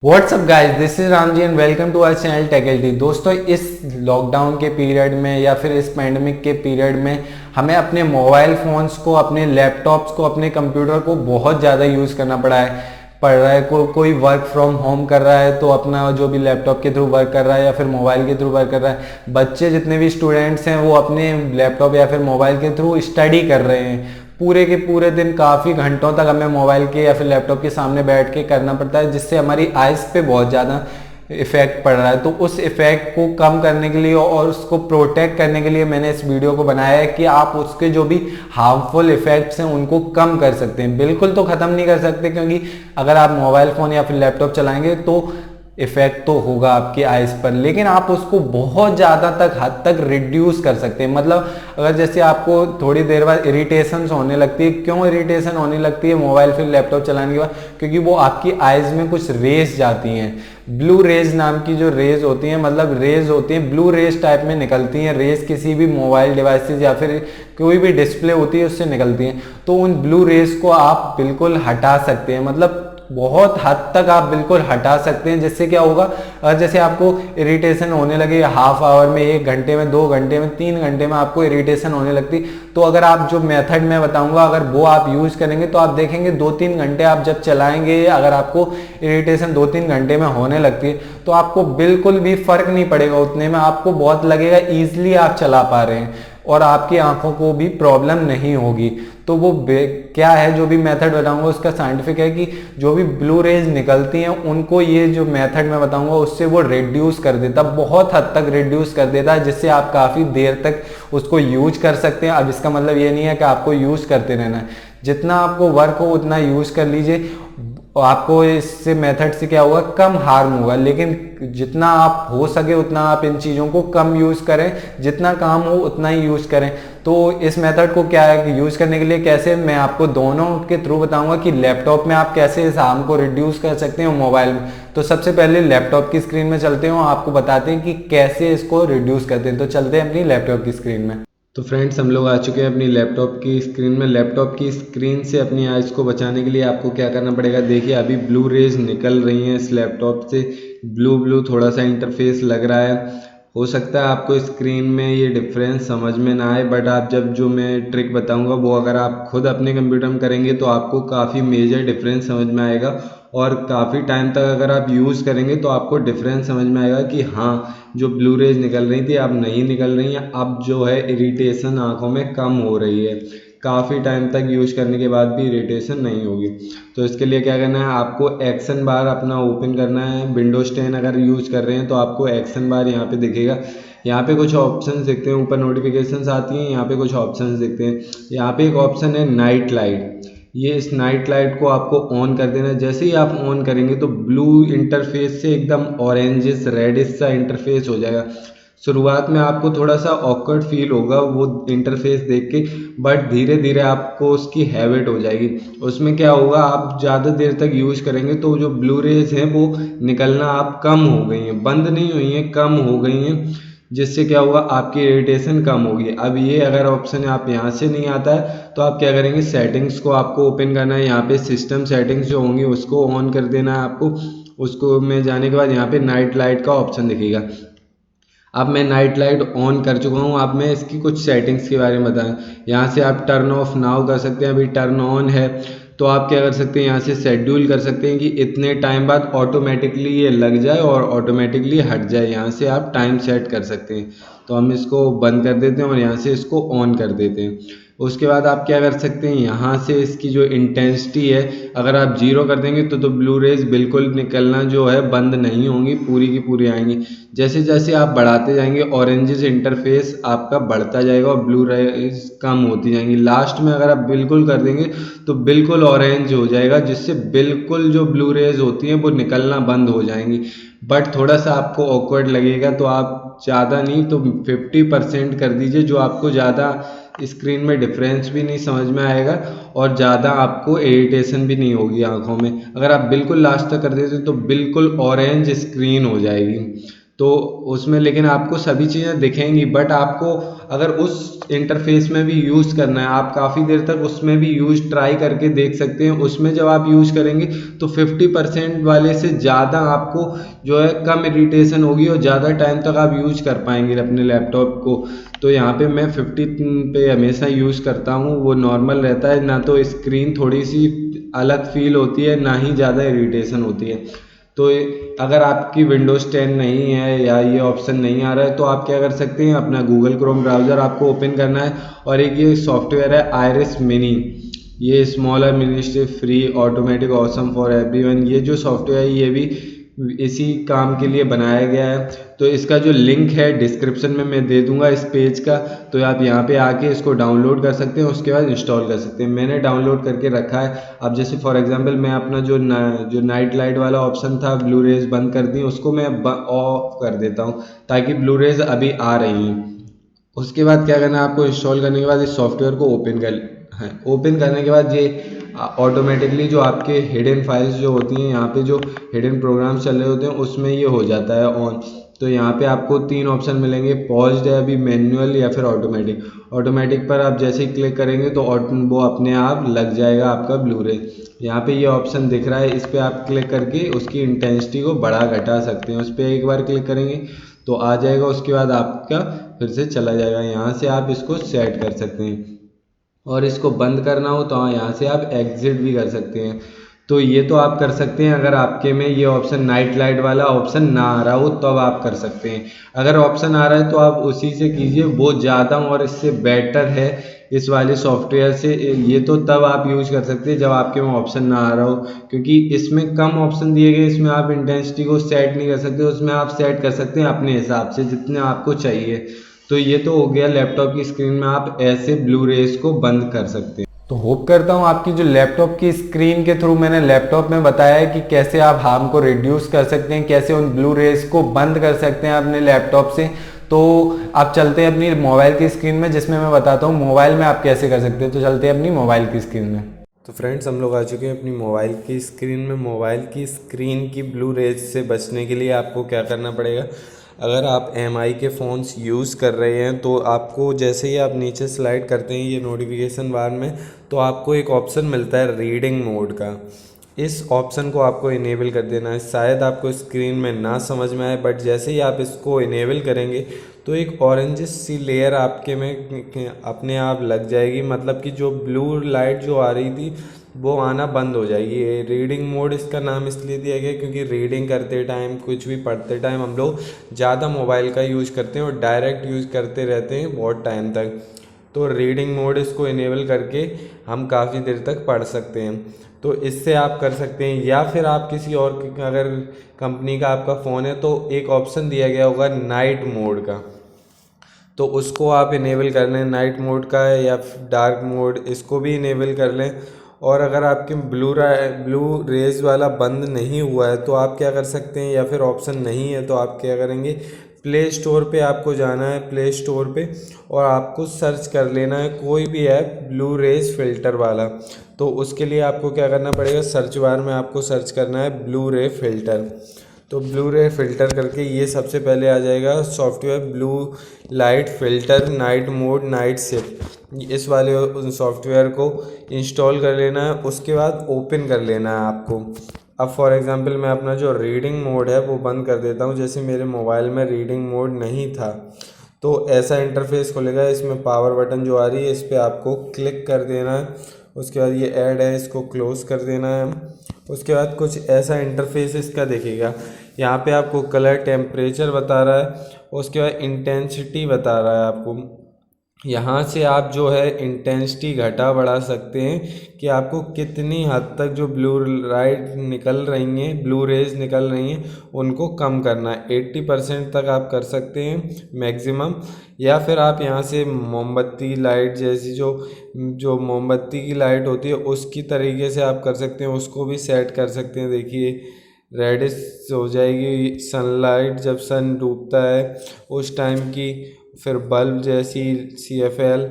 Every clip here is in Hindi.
WhatsApp guys, this is Ram ji and welcome to our channel tech. दोस्तों, इस लॉकडाउन के पीरियड में या फिर इस पैंडमिक के पीरियड में हमें अपने मोबाइल फ़ोन्स को, अपने लैपटॉप्स को, अपने कंप्यूटर को बहुत ज़्यादा यूज़ करना पड़ रहा है। कोई वर्क फ्रॉम होम कर रहा है तो अपना जो भी लैपटॉप के थ्रू वर्क कर रहा है या फिर मोबाइल के थ्रू वर्क कर रहा है। बच्चे जितने भी स्टूडेंट्स हैं वो अपने लैपटॉप या फिर मोबाइल के थ्रू स्टडी कर रहे हैं। पूरे के पूरे दिन काफ़ी घंटों तक हमें मोबाइल के या फिर लैपटॉप के सामने बैठ के करना पड़ता है, जिससे हमारी आइज़ पे बहुत ज़्यादा इफेक्ट पड़ रहा है। तो उस इफेक्ट को कम करने के लिए और उसको प्रोटेक्ट करने के लिए मैंने इस वीडियो को बनाया है कि आप उसके जो भी हार्मफुल इफेक्ट्स हैं उनको कम कर सकते हैं। बिल्कुल तो ख़त्म नहीं कर सकते, क्योंकि अगर आप मोबाइल फ़ोन या फिर लैपटॉप चलाएंगे तो इफेक्ट तो होगा आपकी आइज पर, लेकिन आप उसको बहुत ज़्यादा हद तक रिड्यूस कर सकते हैं। मतलब अगर जैसे आपको थोड़ी देर बाद इरिटेशन होने लगती है, क्यों इरिटेशन होने लगती है मोबाइल फिर लैपटॉप चलाने के बाद? क्योंकि वो आपकी आइज में कुछ रेज जाती हैं, ब्लू रेज नाम की जो रेज होती हैं, मतलब रेज होती हैं ब्लू रेज टाइप में निकलती हैं। रेज किसी भी मोबाइल डिवाइसेस या फिर कोई भी डिस्प्ले होती है उससे निकलती हैं। तो उन ब्लू रेज को आप बिल्कुल हटा सकते हैं, मतलब बहुत हद तक आप बिल्कुल हटा सकते हैं। जिससे क्या होगा, अगर जैसे आपको इरिटेशन होने लगे हाफ आवर में, 1 घंटे में, 2 घंटे में, 3 घंटे में आपको इरिटेशन होने लगती, तो अगर आप जो मेथड मैं बताऊंगा अगर वो आप यूज करेंगे तो आप देखेंगे 2-3 घंटे आप जब चलाएंगे, अगर आपको इरिटेशन 2-3 घंटे में होने लगती है तो आपको बिल्कुल भी फर्क नहीं पड़ेगा। उतने में आपको बहुत लगेगा ईजिली आप चला पा रहे हैं और आपकी आंखों को भी प्रॉब्लम नहीं होगी। तो वो क्या है, जो भी मेथड बताऊंगा उसका साइंटिफिक है कि जो भी ब्लू रेज निकलती हैं उनको ये जो मेथड मैं बताऊंगा उससे वो रिड्यूस कर देता, बहुत हद तक रिड्यूस कर देता है, जिससे आप काफ़ी देर तक उसको यूज कर सकते हैं। अब इसका मतलब ये नहीं है कि आपको यूज करते रहना है, जितना आपको वर्क हो उतना यूज कर लीजिए। आपको इससे मेथड से क्या होगा, कम हार्म होगा। लेकिन जितना आप हो सके उतना आप इन चीज़ों को कम यूज़ करें, जितना काम हो उतना ही यूज़ करें। तो इस मेथड को क्या है कि यूज़ करने के लिए कैसे, मैं आपको दोनों के थ्रू बताऊंगा कि लैपटॉप में आप कैसे इस हार्म को रिड्यूस कर सकते हैं मोबाइल में। तो सबसे पहले लैपटॉप की स्क्रीन में चलते हैं, आपको बताते हैं कि कैसे इसको रिड्यूस करते हैं। तो चलते हैं अपनी लैपटॉप की स्क्रीन में। तो फ्रेंड्स, हम लोग आ चुके हैं अपनी लैपटॉप की स्क्रीन में। लैपटॉप की स्क्रीन से अपनी आइज़ को बचाने के लिए आपको क्या करना पड़ेगा, देखिए अभी ब्लू रेज निकल रही हैं इस लैपटॉप से, ब्लू ब्लू थोड़ा सा इंटरफेस लग रहा है। हो सकता है आपको स्क्रीन में ये डिफरेंस समझ में ना आए, बट आप जब जो मैं ट्रिक बताऊंगा वो अगर आप खुद अपने कंप्यूटर में करेंगे तो आपको काफ़ी मेजर डिफरेंस समझ में आएगा। और काफ़ी टाइम तक अगर आप यूज़ करेंगे तो आपको डिफरेंस समझ में आएगा कि हाँ, जो ब्लू रेज निकल रही थी अब नहीं निकल रही हैं। अब जो है इरिटेशन आंखों में कम हो रही है, काफ़ी टाइम तक यूज करने के बाद भी इरिटेशन नहीं होगी। तो इसके लिए क्या करना है, आपको एक्शन बार अपना ओपन करना है। विंडोज 10 अगर यूज कर रहे हैं तो आपको एक्शन बार यहाँ पे दिखेगा। यहाँ पे कुछ ऑप्शंस दिखते हैं, ऊपर नोटिफिकेशंस आती हैं, यहाँ पे कुछ ऑप्शंस दिखते हैं। यहाँ पे एक ऑप्शन है नाइट लाइट, ये इस नाइट लाइट को आपको ऑन कर देना है। जैसे ही आप ऑन करेंगे तो ब्लू इंटरफेस से एकदम ऑरेंजिस रेडिश सा इंटरफेस हो जाएगा। शुरुआत में आपको थोड़ा सा ऑकवर्ड फील होगा वो इंटरफेस देख के, बट धीरे धीरे आपको उसकी हैबिट हो जाएगी। उसमें क्या होगा, आप ज़्यादा देर तक यूज करेंगे तो जो ब्लू रेज हैं वो निकलना आप कम हो गई हैं, बंद नहीं हुई हैं, कम हो गई हैं। जिससे क्या होगा, आपकी इरिटेशन कम होगी। अब ये अगर ऑप्शन आप यहाँ से नहीं आता है तो आप क्या करेंगे, सेटिंग्स को आपको ओपन करना है। यहाँ पे सिस्टम सेटिंग्स जो होंगी उसको ऑन कर देना है आपको। उसको में जाने के बाद यहाँ पे नाइट लाइट का ऑप्शन दिखेगा। अब मैं नाइट लाइट ऑन कर चुका हूँ। अब मैं इसकी कुछ सेटिंग्स के बारे में बताएं। यहाँ से आप टर्न ऑफ नाउ कर सकते हैं, अभी टर्न ऑन है तो आप क्या कर सकते हैं, यहाँ से शेड्यूल कर सकते हैं कि इतने टाइम बाद ऑटोमेटिकली ये लग जाए और ऑटोमेटिकली हट जाए। यहाँ से आप टाइम सेट कर सकते हैं। तो हम इसको बंद कर देते हैं और यहाँ से इसको ऑन कर देते हैं। उसके बाद आप क्या कर सकते हैं, यहाँ से इसकी जो इंटेंसिटी है अगर आप 0 कर देंगे तो ब्लू रेज बिल्कुल निकलना जो है बंद नहीं होंगी, पूरी की पूरी आएंगी। जैसे जैसे आप बढ़ाते जाएंगे ऑरेंजेस इंटरफेस आपका बढ़ता जाएगा और ब्लू रेज कम होती जाएंगी। लास्ट में अगर आप बिल्कुल कर देंगे तो बिल्कुल ऑरेंज हो जाएगा, जिससे बिल्कुल जो ब्लू रेज होती हैं वो निकलना बंद हो जाएंगी। बट थोड़ा सा आपको ऑकवर्ड लगेगा तो आप ज़्यादा नहीं तो 50% कर दीजिए, जो आपको ज़्यादा स्क्रीन में डिफरेंस भी नहीं समझ में आएगा और ज़्यादा आपको इरिटेशन भी नहीं होगी आंखों में। अगर आप बिल्कुल लास्ट तक कर देते तो बिल्कुल ऑरेंज स्क्रीन हो जाएगी। तो उसमें लेकिन आपको सभी चीज़ें दिखेंगी, बट आपको अगर उस इंटरफेस में भी यूज़ करना है, आप काफ़ी देर तक उसमें भी यूज़ ट्राई करके देख सकते हैं। उसमें जब आप यूज़ करेंगे तो 50% वाले से ज़्यादा आपको जो है कम इरिटेशन होगी और ज़्यादा टाइम तक आप यूज़ कर पाएंगे अपने लैपटॉप को। तो यहाँ पे मैं 50 पे हमेशा यूज़ करता हूँ, वो नॉर्मल रहता है, ना तो स्क्रीन थोड़ी सी अलग फील होती है, ना ही ज़्यादा इरिटेशन होती है। तो अगर आपकी विंडोज़ 10 नहीं है या ये ऑप्शन नहीं आ रहा है तो आप क्या कर सकते हैं, अपना गूगल क्रोम ब्राउज़र आपको ओपन करना है और एक ये सॉफ्टवेयर है आयरिस मिनी, ये small administrative free automatic awesome for everyone. ये जो सॉफ्टवेयर है ये भी इसी काम के लिए बनाया गया है। तो इसका जो लिंक है डिस्क्रिप्शन में मैं दे दूंगा इस पेज का, तो आप यहाँ पे आके इसको डाउनलोड कर सकते हैं, उसके बाद इंस्टॉल कर सकते हैं। मैंने डाउनलोड करके रखा है। अब जैसे फॉर एग्जांपल मैं अपना जो नाइट लाइट वाला ऑप्शन था, ब्लू रेज बंद कर दी, उसको मैं ऑफ कर देता हूँ ताकि ब्लू रेज अभी आ रही हैं। उसके बाद क्या करना है आपको, इंस्टॉल करने के बाद इस सॉफ्टवेयर को ओपन कर है। ओपन करने के बाद ये ऑटोमेटिकली जो आपके हिडन फाइल्स जो होती हैं, यहाँ पे जो हिडन प्रोग्राम्स चल रहे होते हैं उसमें ये हो जाता है ऑन। तो यहाँ पे आपको 3 ऑप्शन मिलेंगे, पॉज्ड है अभी, मैनुअल या फिर ऑटोमेटिक। ऑटोमेटिक पर आप जैसे ही क्लिक करेंगे तो वो अपने आप लग जाएगा आपका ब्लू रे। यहाँ पे ये ऑप्शन दिख रहा है, इस पर आप क्लिक करके उसकी इंटेंसिटी को बढ़ा घटा सकते हैं। उस पर एक बार क्लिक करेंगे तो आ जाएगा, उसके बाद आपका फिर से चला जाएगा। यहाँ से आप इसको सेट कर सकते हैं और इसको बंद करना हो तो हाँ, यहाँ से आप एग्जिट भी कर सकते हैं। तो ये तो आप कर सकते हैं अगर आपके में ये ऑप्शन नाइट लाइट वाला ऑप्शन ना आ रहा हो तो अब आप कर सकते हैं। अगर ऑप्शन आ रहा है तो आप उसी से कीजिए, वो ज़्यादा और इससे बेटर है इस वाले सॉफ्टवेयर से। ये तो तब आप यूज़ कर सकते हैं जब आपके में ऑप्शन ना आ रहा हो, क्योंकि इसमें कम ऑप्शन दिए गए, इसमें आप इंटेंसिटी को सेट नहीं कर सकते, उसमें आप सेट कर सकते हैं अपने हिसाब से जितने आपको चाहिए। तो ये तो हो गया लैपटॉप की स्क्रीन में आप ऐसे ब्लू रेज को बंद कर सकते हैं। तो होप करता हूँ आपकी जो लैपटॉप की स्क्रीन के थ्रू मैंने लैपटॉप में बताया है कि कैसे आप हार्म को रिड्यूस कर सकते हैं, कैसे उन ब्लू रेज को बंद कर सकते हैं अपने लैपटॉप से। तो आप चलते हैं अपनी मोबाइल की स्क्रीन में, जिसमें मैं बताता हूँ मोबाइल में आप कैसे कर सकते हैं। तो चलते हैं अपनी मोबाइल की स्क्रीन में। तो फ्रेंड्स, हम लोग आ चुके हैं अपनी मोबाइल की स्क्रीन में। मोबाइल की स्क्रीन की ब्लू रेज से बचने के लिए आपको क्या करना पड़ेगा, अगर आप एमआई के फ़ोन्स यूज़ कर रहे हैं तो आपको जैसे ही आप नीचे स्लाइड करते हैं ये नोटिफिकेशन बार में, तो आपको एक ऑप्शन मिलता है रीडिंग मोड का। इस ऑप्शन को आपको इनेबल कर देना है। शायद आपको स्क्रीन में ना समझ में आए, बट जैसे ही आप इसको इनेबल करेंगे तो एक ऑरेंज सी लेयर आपके में अपने आप लग जाएगी, मतलब कि जो ब्लू लाइट जो आ रही थी वो आना बंद हो जाएगी। रीडिंग मोड इसका नाम इसलिए दिया गया क्योंकि रीडिंग करते टाइम, कुछ भी पढ़ते टाइम हम लोग ज़्यादा मोबाइल का यूज़ करते हैं और डायरेक्ट यूज़ करते रहते हैं बहुत टाइम तक। तो रीडिंग मोड इसको इनेबल करके हम काफ़ी देर तक पढ़ सकते हैं। तो इससे आप कर सकते हैं, या फिर आप किसी और अगर कंपनी का आपका फ़ोन है तो एक ऑप्शन दिया गया होगा नाइट मोड का, तो उसको आप इनेबल कर लें। नाइट मोड का है या डार्क मोड, इसको भी इनेबल कर लें। और अगर आपके ब्लू रेज वाला बंद नहीं हुआ है तो आप क्या कर सकते हैं, या फिर ऑप्शन नहीं है तो आप क्या करेंगे, प्ले स्टोर पे आपको जाना है, प्ले स्टोर पे, और आपको सर्च कर लेना है कोई भी ऐप ब्लू रेज फ़िल्टर वाला। तो उसके लिए आपको क्या करना पड़ेगा, सर्च बार में आपको सर्च करना है ब्लू रे फ़िल्टर। तो ब्लू रे फ़िल्टर करके ये सबसे पहले आ जाएगा software blue light filter night mode night shift. इस वाले सॉफ्टवेयर को इंस्टॉल कर लेना है, उसके बाद ओपन कर लेना है आपको। अब फॉर एग्ज़ाम्पल मैं अपना जो रीडिंग मोड है वो बंद कर देता हूँ। जैसे मेरे मोबाइल में रीडिंग मोड नहीं था तो ऐसा इंटरफेस खुलेगा, इसमें पावर बटन जो आ रही है इस पर आपको क्लिक कर देना है। उसके बाद ये ऐड है, इसको क्लोज़ कर देना है। उसके बाद कुछ ऐसा इंटरफेस इसका दिखेगा, यहाँ पे आपको कलर टेम्परेचर बता रहा है, उसके बाद इंटेंसिटी बता रहा है आपको। यहाँ से आप जो है इंटेंसिटी घटा बढ़ा सकते हैं कि आपको कितनी हद तक जो ब्लू लाइट निकल रही हैं, ब्लू रेज निकल रही हैं, उनको कम करना है। 80% तक आप कर सकते हैं मैक्सिमम। या फिर आप यहाँ से मोमबत्ती लाइट जैसी जो मोमबत्ती की लाइट होती है उसकी तरीके से आप कर सकते हैं, उसको भी सेट कर सकते हैं। देखिए रेडिश हो जाएगी सनलाइट जब सन डूबता है उस टाइम की। फिर बल्ब जैसी CFL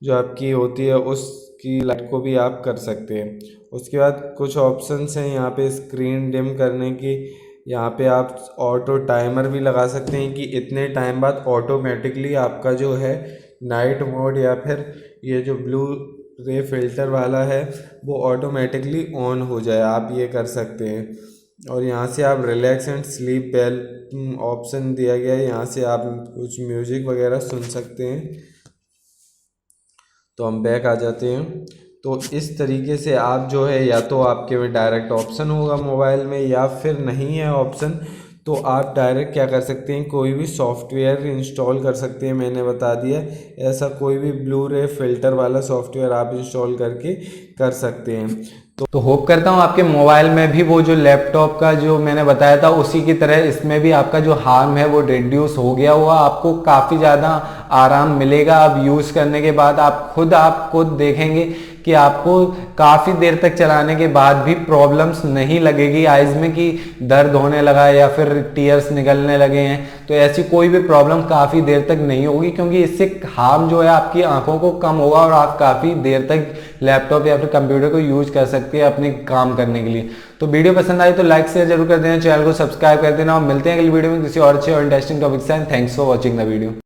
जो आपकी होती है उसकी लाइट को भी आप कर सकते हैं। उसके बाद कुछ ऑप्शंस हैं यहाँ पे स्क्रीन डिम करने की, यहाँ पे आप ऑटो टाइमर भी लगा सकते हैं कि इतने टाइम बाद ऑटोमेटिकली आपका जो है नाइट मोड या फिर ये जो ब्लू रे फिल्टर वाला है वो ऑटोमेटिकली ऑन हो जाए, आप ये कर सकते हैं। और यहाँ से आप relax and sleep bell option दिया गया है, यहाँ से आप कुछ म्यूजिक वगैरह सुन सकते हैं। तो हम बैक आ जाते हैं। तो इस तरीके से आप जो है, या तो आपके में डायरेक्ट ऑप्शन होगा मोबाइल में, या फिर नहीं है ऑप्शन तो आप डायरेक्ट क्या कर सकते हैं, कोई भी सॉफ्टवेयर इंस्टॉल कर सकते हैं। मैंने बता दिया, ऐसा कोई भी ब्लू रे फिल्टर वाला सॉफ्टवेयर आप इंस्टॉल करके कर सकते हैं। तो होप करता हूँ आपके मोबाइल में भी वो जो लैपटॉप का जो मैंने बताया था उसी की तरह इसमें भी आपका जो हार्म है वो रिड्यूस हो गया हुआ, आपको काफ़ी ज़्यादा आराम मिलेगा। अब यूज़ करने के बाद आप खुद देखेंगे कि आपको काफ़ी देर तक चलाने के बाद भी प्रॉब्लम्स नहीं लगेगी आइज़ में कि दर्द होने लगा है या फिर टीयर्स निकलने लगे हैं। तो ऐसी कोई भी प्रॉब्लम काफ़ी देर तक नहीं होगी, क्योंकि इससे हार्म जो है आपकी आंखों को कम होगा और आप काफ़ी देर तक लैपटॉप या फिर कंप्यूटर को यूज कर सकते हैं अपने काम करने के लिए। तो वीडियो पसंद आई तो लाइक शेयर जरूर कर देना, चैनल को सब्सक्राइब कर देना और मिलते हैं अगली वीडियो में किसी और अच्छे और इंटरेस्टिंग टॉपिक से। Thanks for watching the video.